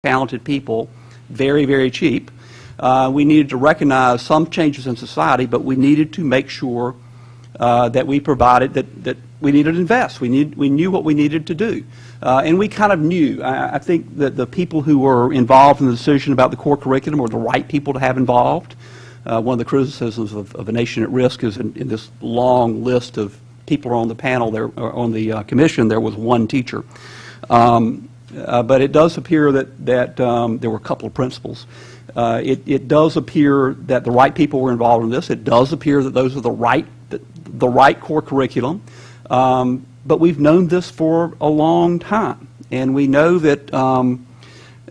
talented people very, very cheap. We needed to recognize some changes in society, but we needed to make sure that we provided that we needed to invest. We knew what we needed to do. And we kind of knew. I think that the people who were involved in the decision about the core curriculum were the right people to have involved. One of the criticisms of A Nation at Risk is in this long list of people on the panel, there, on the commission, there was one teacher. But it does appear that there were a couple of principals. It does appear that the right people were involved in this. It does appear that those are the right core curriculum. But we've known this for a long time, and we know that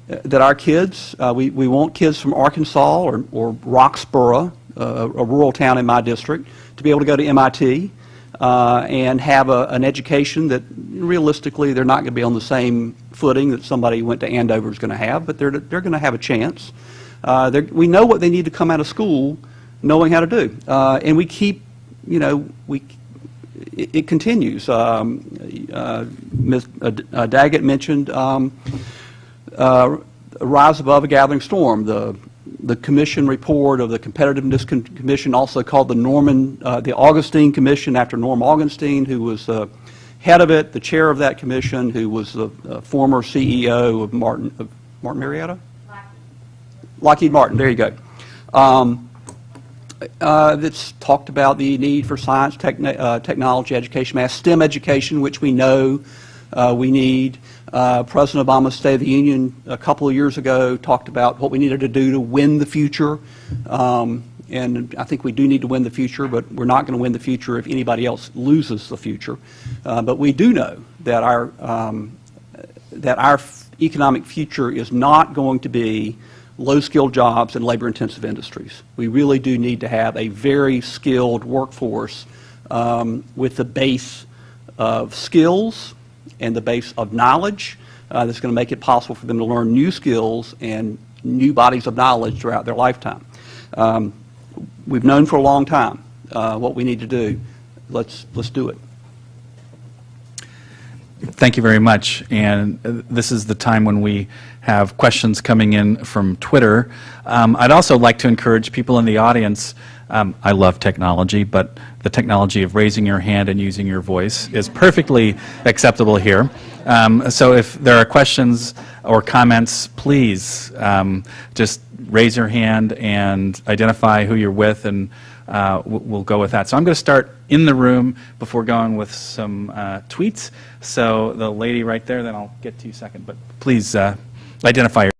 that our kids, we want kids from Arkansas or Roxborough, a rural town in my district, to be able to go to MIT and have an education that realistically they're not going to be on the same footing that somebody who went to Andover is going to have, but they're going to have a chance. We know what they need to come out of school knowing how to do, and we keep, you know, it continues. Ms. Daggett mentioned Rise Above a Gathering Storm, the commission report of the Competitiveness Commission, also called the Augustine Commission after Norm Augustine, who was head of it, the chair of that commission, who was the former CEO of Martin Marietta? Lockheed Martin, there you go. That's talked about the need for science, technology education, math, STEM education, which we know we need. President Obama's State of the Union a couple of years ago talked about what we needed to do to win the future. And I think we do need to win the future, but we're not going to win the future if anybody else loses the future. But we do know that our economic future is not going to be low-skilled jobs and labor-intensive industries. We really do need to have a very skilled workforce with the base of skills and the base of knowledge that's going to make it possible for them to learn new skills and new bodies of knowledge throughout their lifetime. We've known for a long time what we need to do. Let's do it. Thank you very much. And this is the time when we have questions coming in from Twitter. I'd also like to encourage people in the audience. I love technology, but the technology of raising your hand and using your voice is perfectly acceptable here. So if there are questions or comments, please just raise your hand and identify who you're with, and we'll go with that. So I'm going to start in the room before going with some tweets. So the lady right there, then I'll get to you second. But please identify